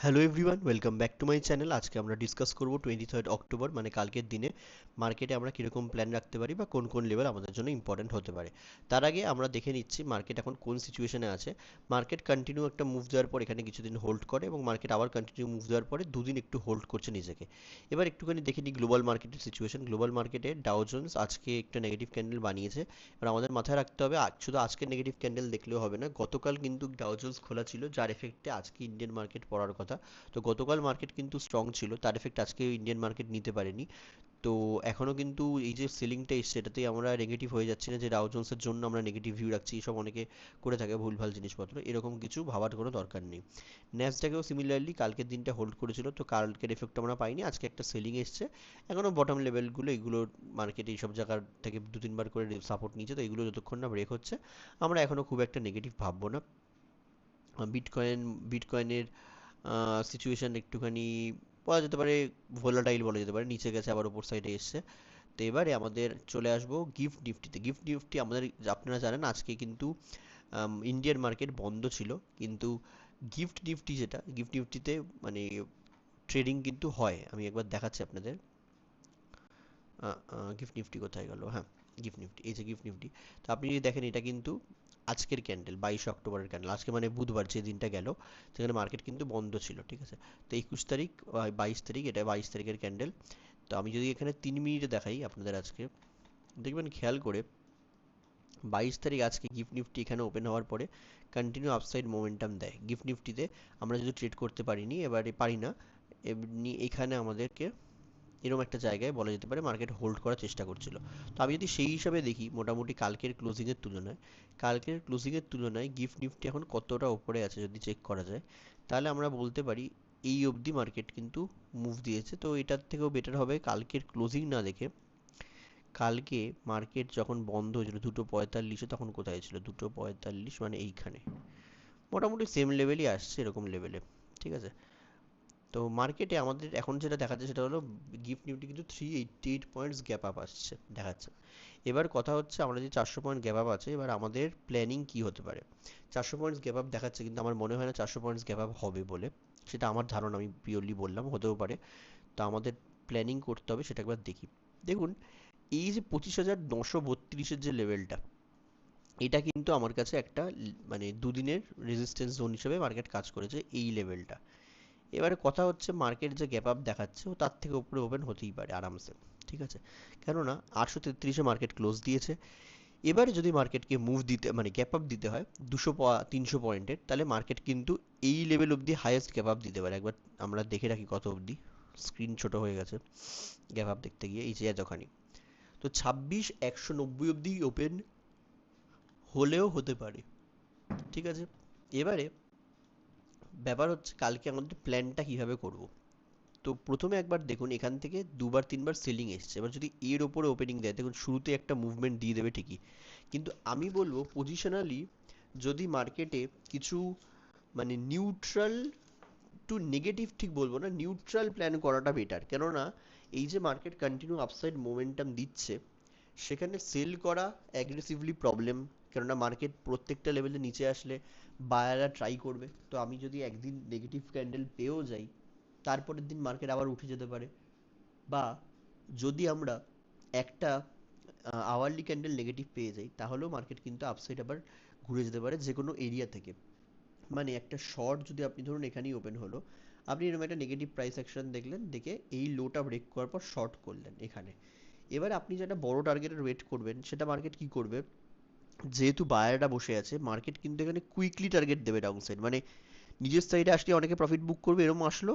Hello everyone, welcome back to my channel. আজকে আমরা discuss করব 23 অক্টোবর মানে কালকের দিনে মার্কেটে আমরা কীরকম প্ল্যান রাখতে পারি বা কোন কোন লেভেল আমাদের জন্য ইম্পর্ট্যান্ট হতে পারে। তার আগে আমরা দেখে নিচ্ছি মার্কেট এখন কোন সিচুয়েশনে আছে। মার্কেট কন্টিনিউ একটা মুভ দেওয়ার পর এখানে কিছুদিন হোল্ড করে এবং মার্কেট আবার কন্টিনিউ মুভ দেওয়ার পরে দুদিন একটু হোল্ড করছে নিজেকে। এবার একটুখানি দেখে নিই গ্লোবাল মার্কেটের সিচুয়েশন। গ্লোবাল মার্কেটে ডাও জোন্স আজকে একটা নেগেটিভ ক্যান্ডেল বানিয়েছে। এবার আমাদের মাথায় রাখতে হবে শুধু আজকে নেগেটিভ ক্যান্ডেল দেখলেও হবে না, গতকাল কিন্তু ডাও জোন্স খোলা ছিল যার এফেক্টে আজকে ইন্ডিয়ান মার্কেট পড়ার কথা। তো গতকাল মার্কেট কিন্তু স্ট্রং ছিল, তার এফেক্ট আজকে ইন্ডিয়ান মার্কেট নিতে পারেনি। তো এখনো কিন্তু এই যে সেলিংটা এসছে এটাতেই আমরা নেগেটিভ হয়ে যাচ্ছি না যে ডাও জোন্সের জন্য আমরা নেগেটিভ ভিউ রাখছি, এসব অনেকে করে থাকে ভুলভাল জিনিসপত্র, এরকম কিছু ভাবার কোনো দরকার নেই। ন্যাসডাকেও সিমিলারলি কালকের দিনটা হোল্ড করেছিল, তো কালকের এফেক্ট আমরা পাইনি, আজকে একটা সেলিং এসছে। এখনো বটম লেভেলগুলো এগুলো মার্কেটে এইসব জায়গার থেকে দু তিনবার করে সাপোর্ট নিচ্ছে, তো এগুলো যতক্ষণ না ব্রেক হচ্ছে আমরা এখনো খুব একটা নেগেটিভ ভাববো না। বিটকয়েনের সিচুয়েশন একটুখানি বলা যেতে পারে ভোলাটাইল বলা যেতে পারে, নিচে গেছে আবার ওপর সাইডে এসছে। তো এবারে আমাদের চলে আসবো গিফট নিফটিতে। গিফট নিফটি আমাদের, আপনারা জানেন আজকে কিন্তু ইন্ডিয়ান মার্কেট বন্ধ ছিল, কিন্তু গিফট নিফটি যেটা গিফট নিফটিতে মানে ট্রেডিং কিন্তু হয়। আমি একবার দেখাচ্ছি আপনাদের। গিফট নিফটি কোথায় গেল? হ্যাঁ, গিফট নিফটি, এই যে গিফট নিফটি। তো আপনি যদি দেখেন এটা কিন্তু আজকের ক্যান্ডেল, 22 অক্টোবরের ক্যান্ডেল, আজকে মানে বুধবার যে দিনটা গেল সেখানে মার্কেট কিন্তু বন্ধ ছিল, ঠিক আছে। তো 21 তারিখ 22 তারিখ, এটা 22 তারিখের ক্যান্ডেল। তো আমি যদি এখানে 3 মিনিটে দেখাই আপনাদের আজকে, দেখবেন খেয়াল করে 22 তারিখ আজকে গিফট নিফটি এখানে ওপেন হওয়ার পরে কন্টিনিউ আপসাইড মোমেন্টাম দেয়। গিফট নিফটিতে আমরা যদি ট্রেড করতে পারিনি, এবারে পারি না, এমনি এখানে আমাদেরকে এরকম একটা জায়গায় বলা যেতে পারে মার্কেট হোল্ড করার চেষ্টা করছিল। তো আমি যদি সেই হিসাবে দেখি মোটামুটি কালকের ক্লোজিংয়ের তুলনায় গিফট নিফটি এখন কতটা ওপরে আছে যদি চেক করা যায়, তাহলে আমরা বলতে পারি এই অবধি মার্কেট কিন্তু মুভ দিয়েছে। তো এটার থেকেও বেটার হবে কালকের ক্লোজিং না দেখে, কালকে মার্কেট যখন বন্ধ হয়েছিল 2:45-এ, তখন কোথায় ছিল 2:45 মানে এইখানে, মোটামুটি সেম লেভেলই আসছে, এরকম লেভেলে, ঠিক আছে। তো মার্কেটে আমাদের এখন যেটা দেখাচ্ছে সেটা হলো গিফট নিফটি কিন্তু 388 পয়েন্টস গ্যাপ আপ আসছে দেখাচ্ছে। এবার কথা হচ্ছে আমরা যে 400 পয়েন্ট গ্যাপ আপ আছে, এবার আমাদের প্ল্যানিং কি হতে পারে। 400 পয়েন্টস গ্যাপ আপ দেখাচ্ছে কিন্তু আমার মনে হয় না 400 পয়েন্টস গ্যাপ আপ হবে বলে, সেটা আমার ধারণা, আমি পিওরলি বললাম, হতেও পারে। তো আমাদের প্ল্যানিং করতে হবে, সেটা একবার দেখি। দেখুন, এই যে 25,932-এর যে লেভেলটা, এটা কিন্তু আমার কাছে একটা মানে দুদিনের রেজিস্ট্যান্স জোন হিসেবে মার্কেট কাজ করেছে এই লেভেলটা। এবারে কথা হচ্ছে মার্কেট যে গ্যাপ আপ দেখাচ্ছে ও তার থেকে উপরে ওপেন হতেই পারে আরামসে, ঠিক আছে। কেননা 833-এ মার্কেট ক্লোজ দিয়েছে। এবারে যদি মার্কেটকে মুভ দিতে মানে গ্যাপ আপ দিতে হয় 300 পয়েন্টের, তাহলে মার্কেট কিন্তু এই লেভেল অবধি হাইয়েস্ট গ্যাপ আপ দিতে পারে। একবার আমরা দেখে রাখি কত অবধি, স্ক্রিন ছোট হয়ে গেছে গ্যাপ আপ দেখতে গিয়ে, এই যে এতখানি। তো 26,190 অবধি ওপেন হলেও হতে পারে, ঠিক আছে। এবারে ব্যাপার হচ্ছে কালকে আমাদের প্ল্যানটা কিভাবে করব। তো প্রথমে একবার দেখুন এখান থেকে দুবার তিনবার সেলিং এসছে, এবার যদি এর ওপরে ওপেনিং দেয়, দেখুন শুরুতে একটা মুভমেন্ট দিয়ে দেবে ঠিকই, কিন্তু আমি বলবো পজিশনালি যদি মার্কেটে কিছু মানে নিউট্রাল টু নেগেটিভ ঠিক বলবো না, নিউট্রাল প্ল্যান করাটা বেটার। কেননা এই যে মার্কেট কন্টিনিউ আপসাইড মোমেন্টাম দিচ্ছে, সেখানে সেল করা অ্যাগ্রেসিভলি প্রবলেম। কেননা মার্কেট প্রত্যেকটা লেভেলে নিচে আসলে বায়াররা ট্রাই করবে। তো আমি যদি একদিন নেগেটিভ ক্যান্ডেল পেয়েও যাই, তারপরের দিন মার্কেট আবার উঠে যেতে পারে। বা যদি আমরা একটা আওয়ারলি ক্যান্ডেল নেগেটিভ পেয়ে যাই, তাহলেও মার্কেট কিন্তু আপসাইড আবার ঘুরে যেতে পারে যে কোনো এরিয়া থেকে। মানে একটা শর্ট যদি আপনি ধরুন এখানেই ওপেন হলো, আপনি এরকম একটা নেগেটিভ প্রাইস অ্যাকশন দেখলেন, দেখে এই লোটা ব্রেক করার পর শর্ট করলেন এখানে। এবার আপনি যেটা বড় টার্গেটের ওয়েট করবেন, সেটা মার্কেট কি করবে, যেহেতু বায়াররা বসে আছে মার্কেট কিন্তু এখানে কুইকলি টার্গেট দেবে ডাউন সাইড, মানে নিজের সাইডে আসলে অনেকে প্রফিট বুক করবে, এরকম আসলো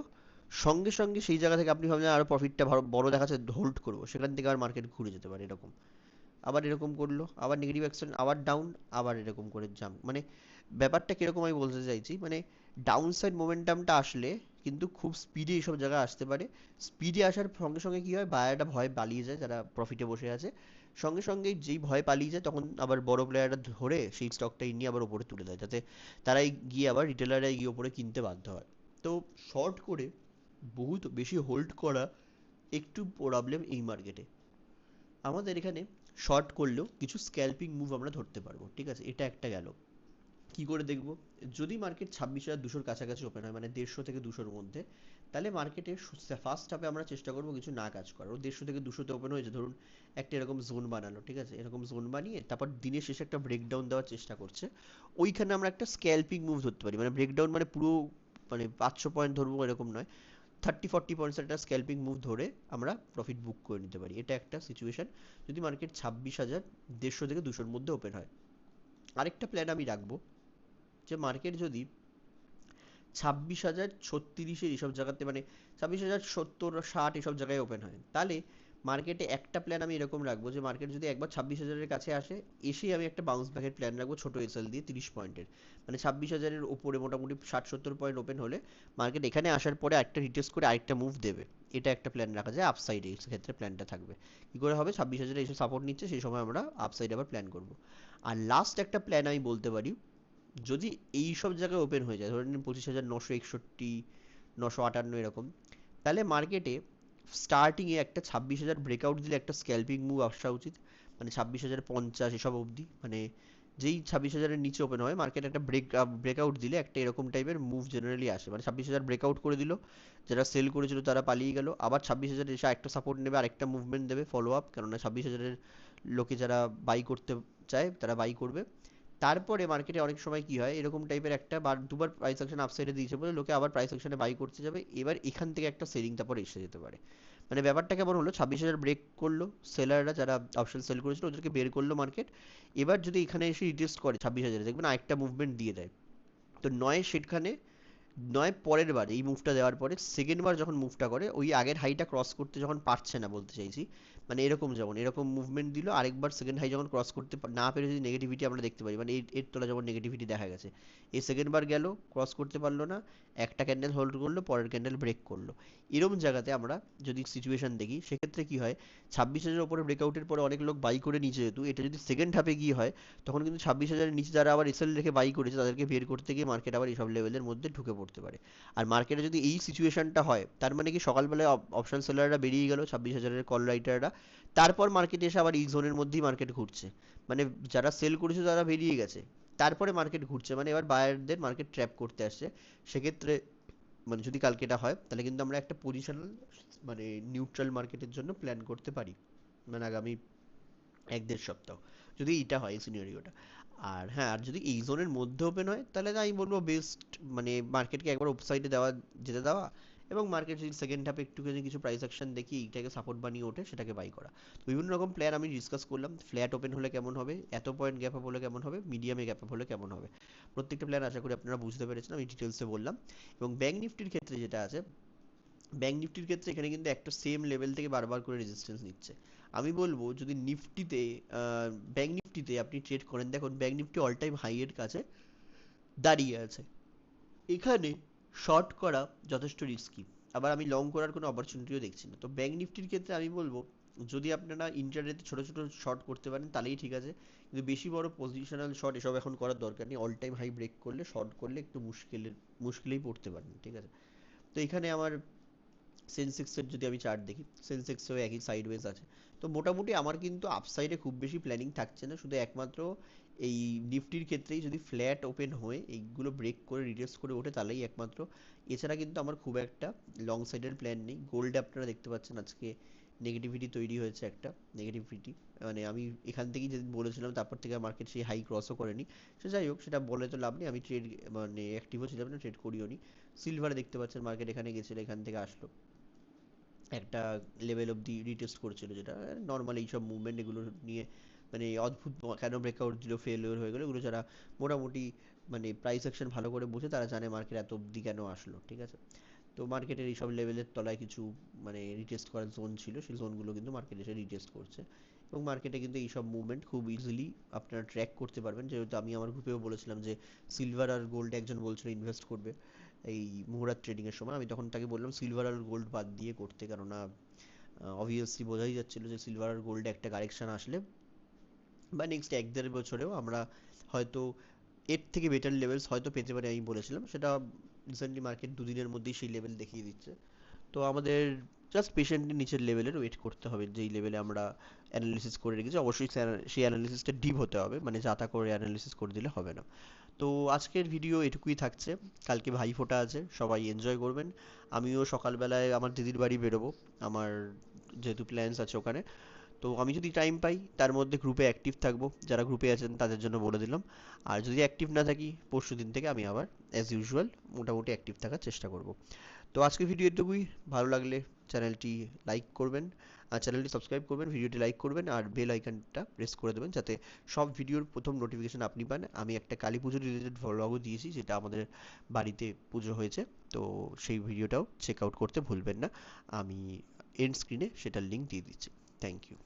সঙ্গে সঙ্গে সেই জায়গা থেকে আপনি ভাবলেন আরো প্রফিটটা বড় দেখাচ্ছে হোল্ড করবো, সেখান থেকে আর মার্কেট ঘুরে যেতে পারে এরকম। আবার এরকম করলো, আবার নেগেটিভ অ্যাকশন, আবার ডাউন, আবার এরকম করে জাম্প, মানে ব্যাপারটা কিরকম আমি বলতে চাইছি, মানে ডাউন সাইড মোমেন্টামটা আসলে কিন্তু খুব স্পিডে এইসব জায়গায় আসতে পারে। স্পিডে আসার সঙ্গে সঙ্গে কি হয়, বায়ারটা ভয় পালিয়ে যায় যারা প্রফিটে বসে আছে, সঙ্গে সঙ্গেই যেই ভয় পালিয়ে যায় তখন আবার বড় প্লেয়াররা ধরে সেই স্টকটা নিয়ে আবার ওপরে তুলে দেয়, যাতে তারাই গিয়ে আবার রিটেলাররা গিয়ে ওপরে কিনতে বাধ্য হয়। তো শর্ট করে বহুত বেশি হোল্ড করা একটু প্রবলেম এই মার্কেটে। আমাদের এখানে শর্ট করলেও কিছু স্ক্যাল্পিং মুভ আমরা ধরতে পারবো, ঠিক আছে, এটা একটা গেল। কি করে দেখবো? যদি মার্কেট 26,200-র কাছাকাছি ওপেন হয়, মানে 150 থেকে 200-র মধ্যে, তাহলে মার্কেটে ফার্স্ট হাফে আমরা চেষ্টা করবো কিছু না কাজ করার। ও 150 থেকে 200-তে ওপেন হয়েছে ধরুন, একটা এরকম জোন বানালো, ঠিক আছে? এরকম জোন বানিয়ে তারপর দিনের শেষে একটা ব্রেকডাউন দেওয়ার চেষ্টা করছে। ওইখানে আমরা একটা স্ক্যালপিং মুভ ধরতে পারি, মানে ব্রেকডাউন মানে পুরো, মানে 500 পয়েন্ট ধরবো এরকম নয়, 30-40 পয়েন্টসের একটা স্ক্যালপিং মুভ ধরে আমরা প্রফিট বুক করে নিতে পারি। এটা একটা সিচুয়েশন যদি মার্কেট 26,150 থেকে 200-র মধ্যে ওপেন হয়। আরেকটা প্ল্যান আমি রাখবো, যে মার্কেট যদি 26,036-এর এইসব জায়গাতে, মানে 26,070-60 এসব জায়গায় ওপেন হয়, তাহলে মার্কেটে একটা প্ল্যান আমি এরকম রাখবো, যে মার্কেট যদি একবার 26,000-এর কাছে আসে, এসেই আমি একটা বাউন্স ব্যাকের প্ল্যান রাখবো ছোট এসএল দিয়ে 30 পয়েন্টের। মানে 26,000-এর ওপরে মোটামুটি 60-70 পয়েন্ট ওপেন হলে মার্কেট এখানে আসার পরে আরেকটা রিটেস্ট করে আরেকটা মুভ দেবে। এটা একটা প্ল্যান রাখা যায় আপসাইডে, ক্ষেত্রে প্ল্যানটা থাকবে। কি করে হবে? 26,000 এসে সাপোর্ট নিচ্ছে, সেই সময় আমরা আপসাইড আবার প্ল্যান করব। আর লাস্ট একটা প্ল্যান আমি বলতে পারি, যদি এই সব জায়গায় ওপেন হয়ে যায়, ধরে নিন 25,961, 958 এরকম, তাহলে মার্কেটে স্টার্টিংয়ে একটা 26,000 ব্রেকআউট দিলে একটা স্ক্যালপিং মুভ আসা উচিত, মানে 26,050 এসব অবধি, মানে যেই 26,000-এর নিচে ওপেন হয় মার্কেট একটা ব্রেকআউট দিলে একটা এরকম টাইপের মুভ জেনারেলি আসে, মানে 26,000 ব্রেকআউট করে দিল, যারা সেল করেছিল তারা পালিয়ে গেল, আবার 26,000 এসে একটা সাপোর্ট নেবে, আরেকটা মুভমেন্ট দেবে ফলো আপ, কেননা 26,000-এর লোকে যারা বাই করতে চায় তারা বাই করবে। তারপরে মার্কেটে অনেক সময় কি হয়, এরকম টাইপের একটা বার দুবার প্রাইস অ্যাকশন আপসাইডে দিয়েছে বলে লোকে আবার প্রাইস অ্যাকশনে বাই করতে যাবে, এবার এখান থেকে একটা সেলিং তারপর এসে যেতে পারে। মানে ব্যাপারটা কেমন হলো, 26,000 ব্রেক করলো, সেলাররা যারা অপশন সেল করেছিল ওদেরকে বের করলো মার্কেট, এবার যদি এখানে এসে রিটেস্ট করে 26,000, দেখবেন আরেকটা মুভমেন্ট দিয়ে দেয়। তো নয় সেখানে, নয় পরের বার এই মুভটা দেওয়ার পরে সেকেন্ড বার যখন মুভটা করে ওই আগের হাইটা ক্রস করতে যখন পারছে না, বলতে চাইছি মানে এরকম, যেমন এরকম মুভমেন্ট দিল, আরেকবার সেকেন্ড হাই যখন ক্রস করতে না পেরে যদি নেগেটিভিটি আমরা দেখতে পারি, মানে এর তলা যেমন নেগেটিভিটি দেখা গেছে, এই সেকেন্ড বার গেল, ক্রস করতে পারলো না, একটা ক্যান্ডেল হোল্ড করলো, পরের ক্যান্ডেল ব্রেক করলো, এরকম জায়গাতে আমরা যদি সিচুয়েশন দেখি, সেক্ষেত্রে কি হয়, 26,000-এর ওপরে ব্রেকআউটের পরে অনেক লোক বাই করে নিচে, যেহেতু এটা যদি সেকেন্ড হাফে গিয়ে হয়, তখন কিন্তু 26,000-এর নিচে যারা আবার এসএল রেখে বাই করেছে তাদেরকে বের করতে গিয়ে মার্কেট আবার এইসব লেভেলের মধ্যে ঢুকে পড়তে পারে। আর মার্কেটে যদি এই সিচুয়েশনটা হয়, তার মানে কি সকালবেলায় অপশন সেলাররা বেরিয়ে গেল, 26,000-এর কল রাইটাররা, তারপর মার্কেটে এসে আবার এই জোনের মধ্যেই মার্কেট ঘুরছে, মানে যারা সেল করেছে তারা বেরিয়ে গেছে, তারপরে মার্কেট ঘুরছে, মানে এবার বায়ারদের মার্কেট ট্র্যাপ করতে আসছে। সেক্ষেত্রে মানে যদি কালকে এটা হয়, তাহলে কিন্তু আমরা একটা পজিশনাল, মানে নিউট্রাল মার্কেটের জন্য প্ল্যান করতে পারি, মানে আগামী 1-1.5 সপ্তাহ, যদি এটা হয় এই সিনারিওটা। আর হ্যাঁ, আর যদি এই জোনের মধ্যে ওপেন হয়, তাহলে আমি বলবো বেস্ট, মানে মার্কেটকে একবার সাইডে দেওয়া, যেতে দেওয়া, এবং মার্কেট যদি সেকেন্ড হাফে একটুখানি কিছু প্রাইস অ্যাকশন দেখি এইটাকে সাপোর্ট বানিয়ে ওঠে, সেটাকে বাই করা। তো বিভিন্ন রকম প্ল্যান আমি ডিসকাস করলাম, ফ্ল্যাট ওপেন হলে কেমন হবে, এত পয়েন্ট গ্যাপ আপ হলে কেমন হবে, মিডিয়ামে গ্যাপ আপ হলে কেমন হবে, প্রত্যেকটা প্ল্যান আশা করি আপনারা বুঝতে পেরেছেন, আমি ডিটেলসে বললাম। এবং ব্যাঙ্ক নিফটির ক্ষেত্রে যেটা আছে, ব্যাঙ্ক নিফটির ক্ষেত্রে এখানে কিন্তু একটা সেম লেভেল থেকে বারবার করে রেজিস্ট্যান্স নিচ্ছে। আমি বলবো যদি নিফটিতে, ব্যাঙ্ক নিফটিতে আপনি ট্রেড করেন, দেখুন bank Nifty all time high এর কাছে দাঁড়িয়ে আছে, এখানে শর্ট করা যথেষ্ট রিস্কি, আবার আমি লং করার কোনো অপরচুনিটিও দেখছি না। তো ব্যাঙ্ক নিফটির ক্ষেত্রে আমি বলবো, যদি আপনারা ইন্টারডেতে ছোটো ছোটো শর্ট করতে পারেন তাহলেই ঠিক আছে, কিন্তু বেশি বড় পজিশনাল শর্ট এসব এখন করার দরকার নেই, অল টাইম হাই ব্রেক করলে শর্ট করলে একটু মুশকিলেই পড়তে পারেন, ঠিক আছে? তো এখানে আমার সেন্সেক্সের যদি আমি চার্ট দেখি, সেন্সেক্সও একই সাইডওয়েজ আছে। তো মোটামুটি আমার কিন্তু আপসাইডে খুব বেশি প্ল্যানিং থাকছে না, শুধু একমাত্র এই নিফটির ক্ষেত্রেই যদি ফ্ল্যাট ওপেন হয়ে এইগুলো ব্রেক করে রিটেস্ট করে ওঠে তাহলেই একমাত্র, এছাড়া কিন্তু আমার খুব একটা লং সাইডের প্ল্যান নেই। গোল্ডে আপনারা দেখতে পাচ্ছেন আজকে নেগেটিভিটি তৈরি হয়েছে একটা, নেগেটিভিটি, মানে আমি এখান থেকেই যেদিন বলেছিলাম তারপর থেকে মার্কেট সেই হাই ক্রসও করেনি। সে যাই হোক, সেটা বলে তো লাভ নেই, আমি ট্রেড মানে অ্যাক্টিভও ছিলাম না, ট্রেড করিও নি। সিলভারে দেখতে পাচ্ছেন মার্কেট এখানে গেছিল, এখান থেকে আসলো, একটা লেভেল অবধি রিটেস্ট করেছিল, যেটা নর্মাল এইসব মুভমেন্ট এগুলো নিয়ে, মানে অদ্ভুত কেন ব্রেকআউট দিল, ফেলিওর হয়ে গেলো, এগুলো যারা মোটামুটি মানে প্রাইস অ্যাকশন ভালো করে বোঝে তারা জানে মার্কেট এত অবধি কেন আসলো, ঠিক আছে? তো মার্কেটের এইসব লেভেলের তলায় কিছু মানে রিটেস্ট করার জোন ছিল, সেই জোনগুলো কিন্তু মার্কেট এসে রিটেস্ট করছে, এবং মার্কেটে কিন্তু এইসব মুভমেন্ট খুব ইজিলি আপনারা ট্র্যাক করতে পারবেন, যেহেতু আমি আমার গ্রুপেও বলেছিলাম যে সিলভার আর গোল্ডে একজন বলছিল ইনভেস্ট করবে এই মুহুরাত ট্রেডিংয়ের সময়, আমি তখন তাকে বললাম সিলভার আর গোল্ড বাদ দিয়ে করতে, কেননা অবভিয়াসলি বোঝাই যাচ্ছিল যে সিলভার আর গোল্ডে একটা কারেকশন আসলে বা নেক্সট 1-1.5 বছরেও আমরা হয়তো এর থেকে বেটার লেভেলস হয়তো পেতে পারি, আমি বলেছিলাম সেটা। রিসেন্টলি মার্কেট দুদিনের মধ্যেই সেই লেভেল দেখিয়ে দিচ্ছে। তো আমাদের জাস্ট পেশেন্টলি নিচের লেভেলের ওয়েট করতে হবে, যেই লেভেলে আমরা অ্যানালিসিস করে রেখেছি, অবশ্যই সেই অ্যানালিসিসটা ডিপ হতে হবে, মানে যা তা করে অ্যানালিসিস করে দিলে হবে না। তো আজকের ভিডিও এটুকুই থাকছে। কালকে ভাইফোঁটা আছে, সবাই এনজয় করবেন। আমিও সকালবেলায় আমার দিদির বাড়ি বেরোবো, আমার যেহেতু প্ল্যান্স আছে ওখানে। তো আমি যদি টাইম পাই তার মধ্যে গ্রুপে অ্যাক্টিভ থাকবো, যারা গ্রুপে আছেন তাদের জন্য বলে দিলাম। আর যদি অ্যাক্টিভ না থাকি, পরশু দিন থেকে আমি আবার অ্যাজ ইউজুয়াল মোটামুটি অ্যাক্টিভ থাকার চেষ্টা করব। তো আজকের ভিডিও এটুকুই। ভালো লাগলে চ্যানেলটি লাইক করবেন, আর চ্যানেলটি সাবস্ক্রাইব করবেন, ভিডিওটি লাইক করবেন, আর বেল আইকনটা প্রেস করে দেবেন যাতে সব ভিডিওর প্রথম নোটিফিকেশন আপনি পান। আমি একটা কালী পুজো রিলেটেড ভ্লগও দিয়েছি, যেটা আমাদের বাড়িতে পুজো হয়েছে, তো সেই ভিডিওটাও চেক আউট করতে ভুলবেন না। আমি এন্ড স্ক্রিনে সেটার লিঙ্ক দিয়ে দিচ্ছি। Thank you.